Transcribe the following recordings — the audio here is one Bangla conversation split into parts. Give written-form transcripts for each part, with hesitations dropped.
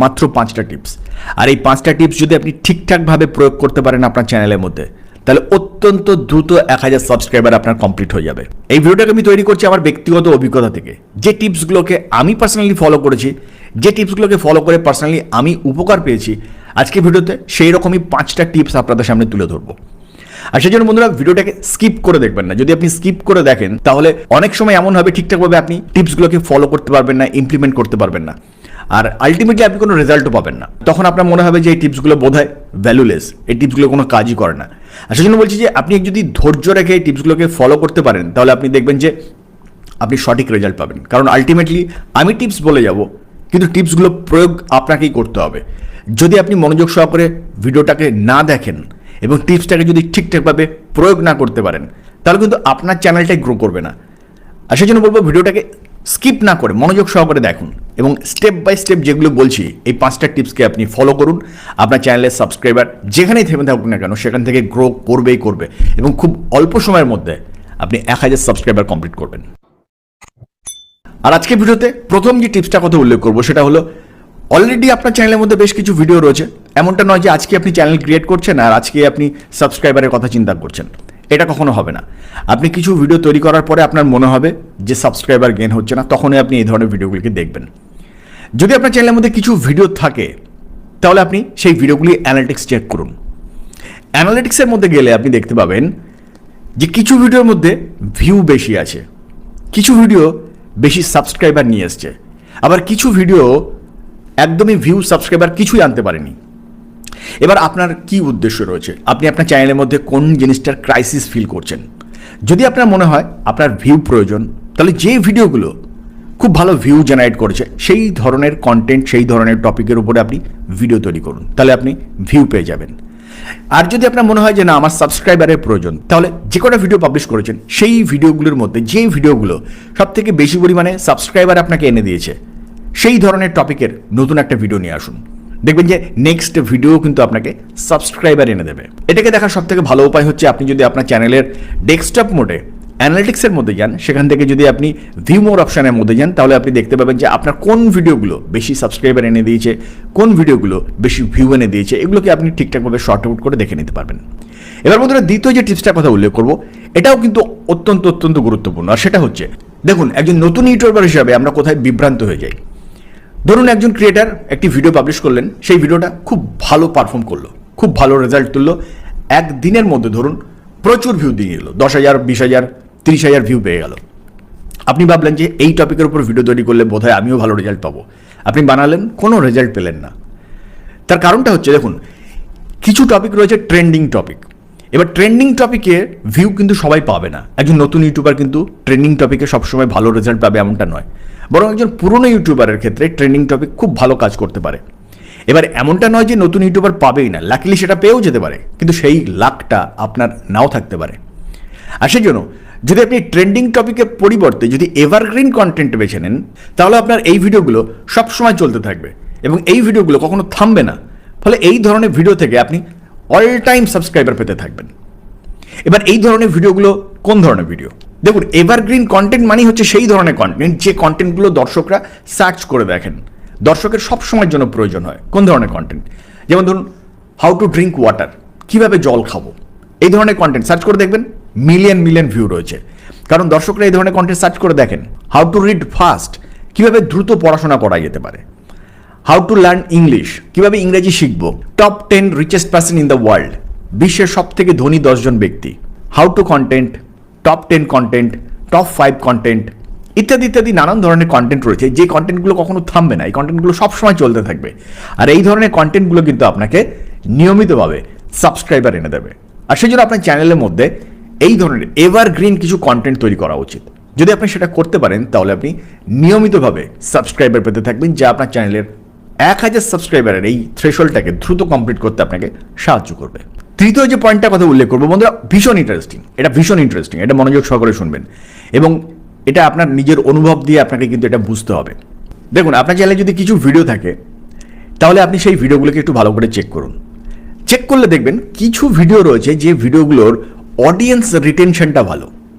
মাত্র 5টা টিপস। আর এই 5টা টিপস যদি আপনি ঠিকঠাকভাবে প্রয়োগ করতে পারেন আপনার চ্যানেলের মধ্যে, তাহলে অত্যন্ত দ্রুত 1000 সাবস্ক্রাইবার আপনার কমপ্লিট হয়ে যাবে। এই ভিডিওটাকে আমি তৈরি করছি আমার ব্যক্তিগত অভিজ্ঞতা থেকে, যে টিপসগুলোকে আমি পার্সোনালি ফলো করেছি, যে টিপসগুলোকে ফলো করে পার্সোনালি আমি উপকার পেয়েছি, আজকে ভিডিওতে সেই রকমই 5টা টিপস আপনাদের সামনে তুলে ধরবো। আর সেই জন্য বন্ধুরা ভিডিওটাকে স্কিপ করে দেখবেন না। যদি আপনি স্কিপ করে দেখেন তাহলে অনেক সময় এমন হবে ঠিকঠাকভাবে আপনি টিপসগুলোকে ফলো করতে পারবেন না, ইমপ্লিমেন্ট করতে পারবেন না, আর আলটিমেটলি আপনি কোনো রেজাল্টও পাবেন না। তখন আপনার মনে হবে যে এই টিপসগুলো বোধহয় ভ্যালুলেস, এই টিপসগুলো কোনো কাজই করে না। আর সেই জন্য বলছি যে আপনি যদি ধৈর্য রেখে এই টিপসগুলোকে ফলো করতে পারেন তাহলে আপনি দেখবেন যে আপনি সঠিক রেজাল্ট পাবেন। কারণ আলটিমেটলি আমি টিপস বলে যাব, কিন্তু টিপসগুলো প্রয়োগ আপনাকেই করতে হবে। যদি আপনি মনোযোগ সহকারে ভিডিওটাকে না দেখেন এবং টিপসটাকে যদি ঠিকঠাকভাবে প্রয়োগ না করতে পারেন তাহলে কিন্তু আপনার চ্যানেলটাই গ্রো করবে না। আর সেই জন্য বলবো ভিডিওটাকে স্কিপ না করে মনোযোগ সহকারে দেখুন এবং স্টেপ বাই স্টেপ যেগুলো বলছি এই 5টা টিপসকে আপনি ফলো করুন। আপনার চ্যানেলের সাবস্ক্রাইবার যেখানেই থেমে থাকুক না কেন সেখান থেকে গ্রো করবেই করবে এবং খুব অল্প সময়ের মধ্যে আপনি 1000 সাবস্ক্রাইবার কমপ্লিট করবেন। আর আজকে ভিডিওতে প্রথম যে টিপসটা কথা উল্লেখ করবো সেটা হলো, অলরেডি আপনার চ্যানেলের মধ্যে বেশ কিছু ভিডিও রয়েছে। এমনটা নয় যে আজকে আপনি চ্যানেল ক্রিয়েট করছেন আর আজকে আপনি সাবস্ক্রাইবারের কথা চিন্তা করছেন, এটা কখনো হবে না। আপনি কিছু ভিডিও তৈরি করার পরে আপনার মনে হবে যে সাবস্ক্রাইবার গেন হচ্ছে না, তখনই আপনি এই ধরনের ভিডিওগুলিকে দেখবেন। যদি আপনার চ্যানেলের মধ্যে কিছু ভিডিও থাকে তাহলে আপনি সেই ভিডিওগুলি অ্যানালিটিক্স চেক করুন। অ্যানালিটিক্সের মধ্যে গেলে আপনি দেখতে পাবেন যে কিছু ভিডিওর মধ্যে ভিউ বেশি আছে, কিছু ভিডিও বেশি সাবস্ক্রাইবার নিয়ে এসছে, আবার কিছু ভিডিও একদমই ভিউ সাবস্ক্রাইবার কিছুই আনতে পারেনি। এবার আপনার কি উদ্দেশ্য রয়েছে, আপনি আপনার চ্যানেলের মধ্যে কোন জিনিসটার ক্রাইসিস ফিল করছেন? যদি আপনার মনে হয় আপনার ভিউ প্রয়োজন, তাহলে যে ভিডিওগুলো খুব ভালো ভিউ জেনারেট করেছে সেই ধরনের কন্টেন্ট, সেই ধরনের টপিকের উপরে আপনি ভিডিও তৈরি করুন, তাহলে আপনি ভিউ পেয়ে যাবেন। আর যদি আপনার মনে হয় যে না আমার সাবস্ক্রাইবারের প্রয়োজন, তাহলে যে কটা ভিডিও পাবলিশ করেছেন সেই ভিডিওগুলোর মধ্যে যে ভিডিওগুলো সবথেকে বেশি পরিমাণে সাবস্ক্রাইবার আপনাকে এনে দিয়েছে সেই ধরনের টপিকের নতুন একটা ভিডিও নিয়ে আসুন। দেখবেন যে নেক্সট ভিডিও কিন্তু আপনাকে সাবস্ক্রাইবার এনে দেবে। এটাকে দেখার সব থেকে ভালো উপায় হচ্ছে আপনি যদি আপনার চ্যানেলের ডেস্কটপ মোডে অ্যানালিটিক্সের মধ্যে যান, সেখান থেকে যদি আপনি ভিউ মোর অপশানের মধ্যে যান তাহলে আপনি দেখতে পাবেন যে আপনার কোন ভিডিওগুলো বেশি সাবস্ক্রাইবার এনে দিয়েছে, কোন ভিডিওগুলো বেশি ভিউ এনে দিয়েছে, এগুলোকে আপনি ঠিকঠাকভাবে শর্ট আউট করে দেখে নিতে পারবেন। এবার বন্ধুরা দ্বিতীয় যে টিপসটার কথা উল্লেখ করবো এটাও কিন্তু অত্যন্ত গুরুত্বপূর্ণ। আর সেটা হচ্ছে, দেখুন একজন নতুন ইউটিউবার হিসাবে আমরা কোথায় বিভ্রান্ত হয়ে যাই। ধরুন একজন ক্রিয়েটার একটি ভিডিও পাবলিশ করলেন, সেই ভিডিওটা খুব ভালো পারফর্ম করলো, খুব ভালো রেজাল্ট তুললো, একদিনের মধ্যে ধরুন প্রচুর ভিউ দিয়ে গেলো, 10,000, 20,000, 30,000 ভিউ পেয়ে গেল। আপনি ভাবলেন যে এই টপিকের উপর ভিডিও তৈরি করলে বোধহয় আমিও ভালো রেজাল্ট পাবো। আপনি বানালেন, কোনো রেজাল্ট পেলেন না। তার কারণটা হচ্ছে, দেখুন কিছু টপিক রয়েছে ট্রেন্ডিং টপিক। এবার ট্রেন্ডিং টপিকে ভিউ কিন্তু সবাই পাবে না। একজন নতুন ইউটিউবার কিন্তু ট্রেন্ডিং টপিকে সবসময় ভালো রেজাল্ট পাবে এমনটা নয়, বরং একজন পুরনো ইউটিউবারের ক্ষেত্রে ট্রেন্ডিং টপিক খুব ভালো কাজ করতে পারে। এবার এমনটা নয় যে নতুন ইউটিউবার পাবেই না, লাকিলি সেটা পেয়েও যেতে পারে, কিন্তু সেই লাকটা আপনার নাও থাকতে পারে। আর সেই জন্য যদি আপনি ট্রেন্ডিং টপিকের পরিবর্তে যদি এভারগ্রিন কন্টেন্ট বেছে নেন তাহলে আপনার এই ভিডিওগুলো সবসময় চলতে থাকবে এবং এই ভিডিওগুলো কখনো থামবে না। ফলে এই ধরনের ভিডিও থেকে আপনি অল টাইম সাবস্ক্রাইবার পেতে থাকবেন। এবার এই ধরনের ভিডিওগুলো কোন ধরনের ভিডিও? দেখুন এভারগ্রিন কন্টেন্ট মানে হচ্ছে সেই ধরনের কন্টেন্ট যে কন্টেন্টগুলো দর্শকরা সার্চ করে দেখেন, দর্শকের সব সময়ের জন্য প্রয়োজন হয়। কোন ধরনের কন্টেন্ট? যেমন ধরুন হাউ টু ড্রিঙ্ক ওয়াটার, কীভাবে জল খাবো, এই ধরনের কন্টেন্ট সার্চ করে দেখবেন মিলিয়ন ভিউ রয়েছে, কারণ দর্শকরা এই ধরনের কন্টেন্ট সার্চ করে দেখেন। হাউ টু রিড ফাস্ট, কীভাবে দ্রুত পড়াশোনা করা যেতে পারে। হাউ টু লার্ন ইংলিশ, কীভাবে ইংরেজি শিখবো। Top 10 richest person in the world, বিশ্বের সব থেকে ধনী 10 জন ব্যক্তি। How to content, top 10 content, top 5 content, ইত্যাদি নানান ধরনের কন্টেন্ট রয়েছে যে কন্টেন্টগুলো কখনো থামবে না, এই কন্টেন্টগুলো সবসময় চলতে থাকবে। আর এই ধরনের কন্টেন্টগুলো কিন্তু আপনাকে নিয়মিতভাবে সাবস্ক্রাইবার এনে দেবে। আর সেই জন্য আপনার চ্যানেলের মধ্যে এই ধরনের এভারগ্রিন কিছু কন্টেন্ট তৈরি করা উচিত। যদি আপনি সেটা করতে পারেন তাহলে আপনি নিয়মিতভাবে সাবস্ক্রাইবার পেতে থাকবেন, যা আপনার চ্যানেলের 1000 সাবস্ক্রাইবারের এই থ্রেশহোল্ডটাকে দ্রুত কমপ্লিট করতে আপনাকে সাহায্য করবে। তৃতীয় যে পয়েন্টটার কথা উল্লেখ করবো বন্ধুরা, ভীষণ ইন্টারেস্টিং, এটা মনোযোগ সহকারে শুনবেন এবং এটা আপনার নিজের অনুভব দিয়ে আপনাকে কিন্তু এটা বুঝতে হবে। দেখুন আপনার চ্যানেলে যদি কিছু ভিডিও থাকে তাহলে আপনি সেই ভিডিওগুলোকে একটু ভালো করে চেক করুন। চেক করলে দেখবেন কিছু ভিডিও রয়েছে যে ভিডিওগুলোর অডিয়েন্স রিটেনশনটা ভালো,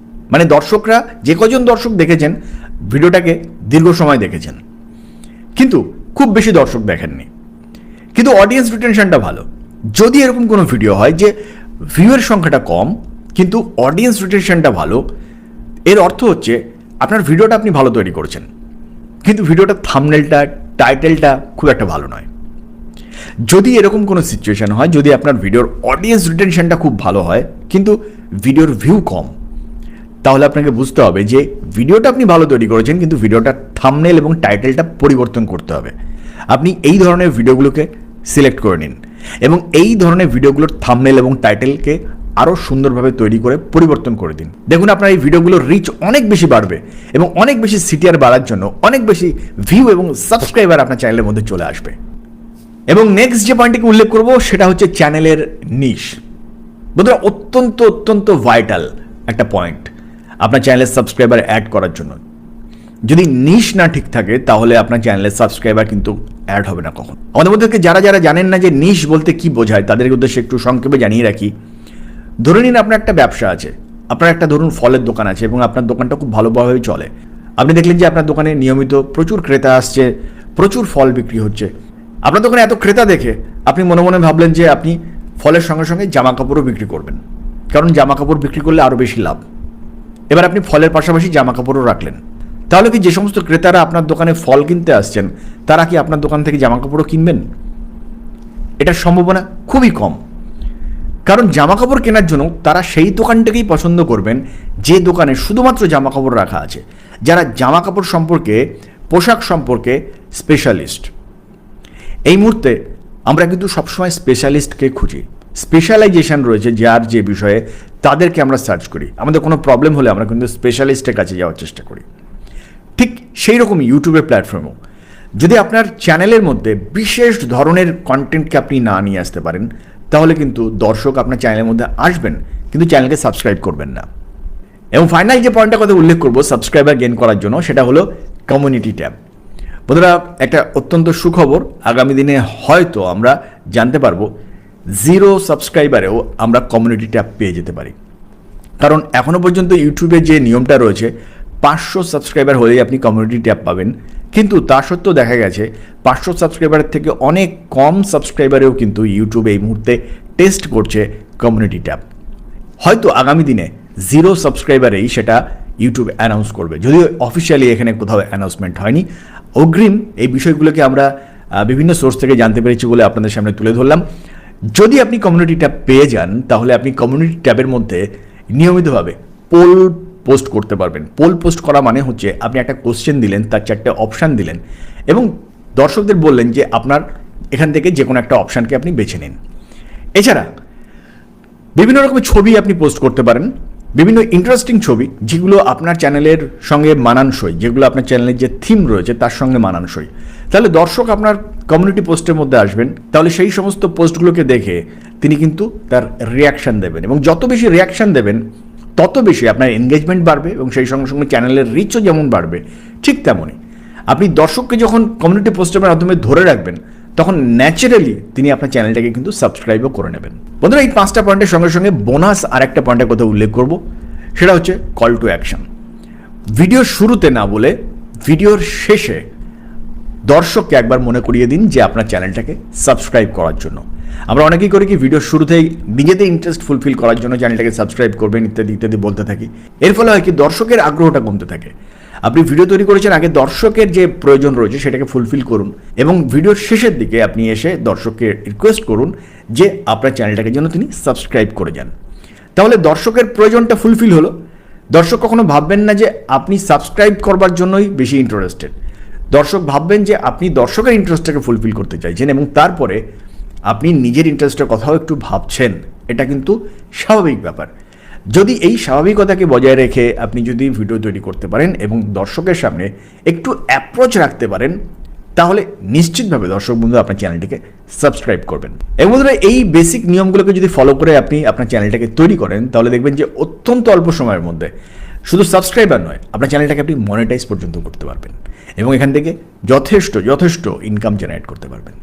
মানে দর্শকরা যে কজন দর্শক দেখেছেন ভিডিওটাকে দীর্ঘ সময় দেখেছেন, কিন্তু খুব বেশি দর্শক দেখেননি। কিন্তু অডিয়েন্স রিটেনশনটা ভালো। যদি এরকম কোনো ভিডিও হয় যে ভিউয়ের সংখ্যাটা কম কিন্তু অডিয়েন্স রিটেনশনটা ভালো, এর অর্থ হচ্ছে আপনার ভিডিওটা আপনি ভালো তৈরি করেছেন, কিন্তু ভিডিওটা থাম্বনেলটা, টাইটেলটা খুব একটা ভালো নয়। যদি এরকম কোনো সিচুয়েশন হয়, যদি আপনার ভিডিওর অডিয়েন্স রিটেনশনটা খুব ভালো হয় কিন্তু ভিডিওর ভিউ কম, তাহলে আপনাকে বুঝতে হবে যে ভিডিওটা আপনি ভালো তৈরি করেছেন কিন্তু ভিডিওটা থাম্বনেল এবং টাইটেলটা পরিবর্তন করতে হবে। আপনি এই ধরনের ভিডিওগুলোকে সিলেক্ট করে নিন এবং এই ধরনের ভিডিওগুলোর থাম্বনেল এবং টাইটেলকে আরও সুন্দরভাবে তৈরি করে পরিবর্তন করে দিন। দেখুন আপনার এই ভিডিওগুলোর রিচ অনেক বেশি বাড়বে এবং অনেক বেশি সিটিআর বাড়ার জন্য অনেক বেশি ভিউ এবং সাবস্ক্রাইবার আপনার চ্যানেলের মধ্যে চলে আসবে। এবং নেক্সট যে পয়েন্টটিকে উল্লেখ করব সেটা হচ্ছে চ্যানেলের নিশ। বন্ধুরা, অত্যন্ত অত্যন্ত ভাইটাল একটা পয়েন্ট আপনার চ্যানেলের সাবস্ক্রাইবার অ্যাড করার জন্য। যদি নিশ না ঠিক থাকে তাহলে আপনার চ্যানেলের সাবস্ক্রাইবার কিন্তু অ্যাড হবে না কখন। আমাদের মধ্যে যারা যারা জানেন না যে নিশ বলতে কি বোঝায়, তাদের উদ্দেশ্যে একটু সংক্ষেপে জানিয়ে রাখি। ধরে নিন আপনার একটা ব্যবসা আছে, আপনার একটা ধরুন ফলের দোকান আছে এবং আপনার দোকানটা খুব ভালোভাবে চলে। আপনি দেখলেন যে আপনার দোকানে নিয়মিত প্রচুর ক্রেতা আসছে, প্রচুর ফল বিক্রি হচ্ছে। আপনার দোকানে এত ক্রেতা দেখে আপনি মনে মনে ভাবলেন যে আপনি ফলের সঙ্গে সঙ্গে জামা কাপড়ও বিক্রি করবেন, কারণ জামা কাপড় বিক্রি করলে আরও বেশি লাভ। এবার আপনি ফলের পাশাপাশি জামা কাপড়ও রাখলেন। তাহলে কি যে সমস্ত ক্রেতারা আপনার দোকানে ফল কিনতে আসছেন তারা কি আপনার দোকান থেকে জামা কাপড়ও কিনবেন? এটার সম্ভাবনা খুবই কম, কারণ জামা কাপড় কেনার জন্য তারা সেই দোকানটাকেই পছন্দ করবেন যে দোকানে শুধুমাত্র জামা কাপড় রাখা আছে, যারা জামা কাপড় সম্পর্কে, পোশাক সম্পর্কে স্পেশালিস্ট। এই মুহূর্তে আমরা কিন্তু সবসময় স্পেশালিস্টকে খুঁজি, স্পেশালাইজেশন রয়েছে যার যে বিষয়ে তাদেরকে আমরা সার্চ করি। আমাদের কোনো প্রবলেম হলে আমরা কিন্তু স্পেশালিস্টের কাছে যাওয়ার চেষ্টা করি। ঠিক সেই রকম ইউটিউবের প্ল্যাটফর্মও যদি আপনার চ্যানেলের মধ্যে বিশেষ ধরনের কন্টেন্টকে আপনি না নিয়ে আসতে পারেন, তাহলে কিন্তু দর্শক আপনার চ্যানেলের মধ্যে আসবেন কিন্তু চ্যানেলকে সাবস্ক্রাইব করবেন না। এবং ফাইনাল যে পয়েন্টটা কথা উল্লেখ করবো সাবস্ক্রাইবার গেইন করার জন্য, সেটা হলো কমিউনিটি ট্যাব। বন্ধুরা, একটা অত্যন্ত সুখবর, আগামী দিনে হয়তো আমরা জানতে পারবো 0 সাবস্ক্রাইবারেও আমরা কমিউনিটি ট্যাব পেয়ে যেতে পারি। কারণ এখনও পর্যন্ত ইউটিউবে যে নিয়মটা রয়েছে 500 সাবস্ক্রাইবার হলেই আপনি কমিউনিটি ট্যাব পাবেন, কিন্তু তা সত্ত্বেও দেখা গেছে 500 সাবস্ক্রাইবারের থেকে অনেক কম সাবস্ক্রাইবারেও কিন্তু ইউটিউবে এই মুহূর্তে টেস্ট করছে কমিউনিটি ট্যাব। হয়তো আগামী দিনে 0 সাবস্ক্রাইবারেই সেটা ইউটিউব অ্যানাউন্স করবে, যদিও অফিসিয়ালি এখানে কোথাও অ্যানাউন্সমেন্ট হয়নি। অগ্রিম এই বিষয়গুলোকে আমরা বিভিন্ন সোর্স থেকে জানতে পেরেছি বলে আপনাদের সামনে তুলে ধরলাম। যদি আপনি কমিউনিটি ট্যাব পেয়ে যান তাহলে আপনি কমিউনিটি ট্যাবের মধ্যে নিয়মিতভাবে পোল পোস্ট করতে পারবেন। পোল পোস্ট করা মানে হচ্ছে আপনি একটা কোশ্চেন দিলেন, তার 4টে অপশান দিলেন এবং দর্শকদের বললেন যে আপনার এখান থেকে যে কোনো একটা অপশানকে আপনি বেছে নিন। এছাড়া বিভিন্ন রকমের ছবি আপনি পোস্ট করতে পারেন, বিভিন্ন ইন্টারেস্টিং ছবি যেগুলো আপনার চ্যানেলের সঙ্গে মানানসই, যেগুলো আপনার চ্যানেলের যে থিম রয়েছে তার সঙ্গে মানানসই। তাহলে দর্শক আপনার কমিউনিটি পোস্টের মধ্যে আসবেন, তাহলে সেই সমস্ত পোস্টগুলোকে দেখে তিনি কিন্তু তার রিয়াকশান দেবেন এবং যত বেশি রিয়াকশান দেবেন তত বেশি আপনার এনগেজমেন্ট বাড়বে এবং সেই সঙ্গে সঙ্গে চ্যানেলের রিচও যেমন বাড়বে, ঠিক তেমনই আপনি দর্শককে যখন কমিউনিটি পোস্টের মাধ্যমে ধরে রাখবেন তখন ন্যাচারালি তিনি আপনার চ্যানেলটাকে কিন্তু সাবস্ক্রাইবও করে নেবেন। বন্ধুরা, এই 5টা পয়েন্টের সঙ্গে সঙ্গে বোনাস আরেকটা পয়েন্টের কথা উল্লেখ করব, সেটা হচ্ছে কল টু অ্যাকশন। ভিডিওর শুরুতে না বলে ভিডিওর শেষে দর্শককে একবার মনে করিয়ে দিন যে আপনার চ্যানেলটাকে সাবস্ক্রাইব করার জন্য। আমরা অনেকেই করি কি ভিডিওর শুরুতেই নিজেদের ইন্টারেস্ট ফুলফিল করার জন্য চ্যানেলটাকে সাবস্ক্রাইব করবেন ইত্যাদি ইত্যাদি বলতে থাকি। এর ফলে হয় কি দর্শকের আগ্রহটা কমতে থাকে। আপনি ভিডিও তৈরি করেছেন, আগে দর্শকের যে প্রয়োজন রয়েছে সেটাকে ফুলফিল করুন এবং ভিডিওর শেষের দিকে আপনি এসে দর্শককে রিকোয়েস্ট করুন যে আপনার চ্যানেলটাকে যেন তিনি সাবস্ক্রাইব করে যান। তাহলে দর্শকের প্রয়োজনটা ফুলফিল হলো। দর্শক কখনো ভাববেন না যে আপনি সাবস্ক্রাইব করবার জন্যই বেশি ইন্টারেস্টেড। দর্শক ভাববেন যে আপনি দর্শকের ইন্টারেস্টটাকে ফুলফিল করতে চাইছেন এবং তারপরে আপনি নিজের ইন্টারেস্টের কথাও একটু ভাবছেন। এটা কিন্তু স্বাভাবিক ব্যাপার। যদি এই স্বাভাবিকতাকে বজায় রেখে আপনি যদি ভিডিও তৈরি করতে পারেন এবং দর্শকের সামনে একটু অ্যাপ্রোচ রাখতে পারেন, তাহলে নিশ্চিতভাবে দর্শক বন্ধু আপনার চ্যানেলটিকে সাবস্ক্রাইব করবেন। এবং বন্ধুরা, এই বেসিক নিয়মগুলোকে যদি ফলো করে আপনি আপনার চ্যানেলটাকে তৈরি করেন তাহলে দেখবেন যে অত্যন্ত অল্প সময়ের মধ্যে শুধু সাবস্ক্রাইবার নয়, আপনার চ্যানেলটাকে আপনি মনিটাইজ পর্যন্ত করতে পারবেন এবং এখান থেকে যথেষ্ট ইনকাম জেনারেট করতে পারবেন।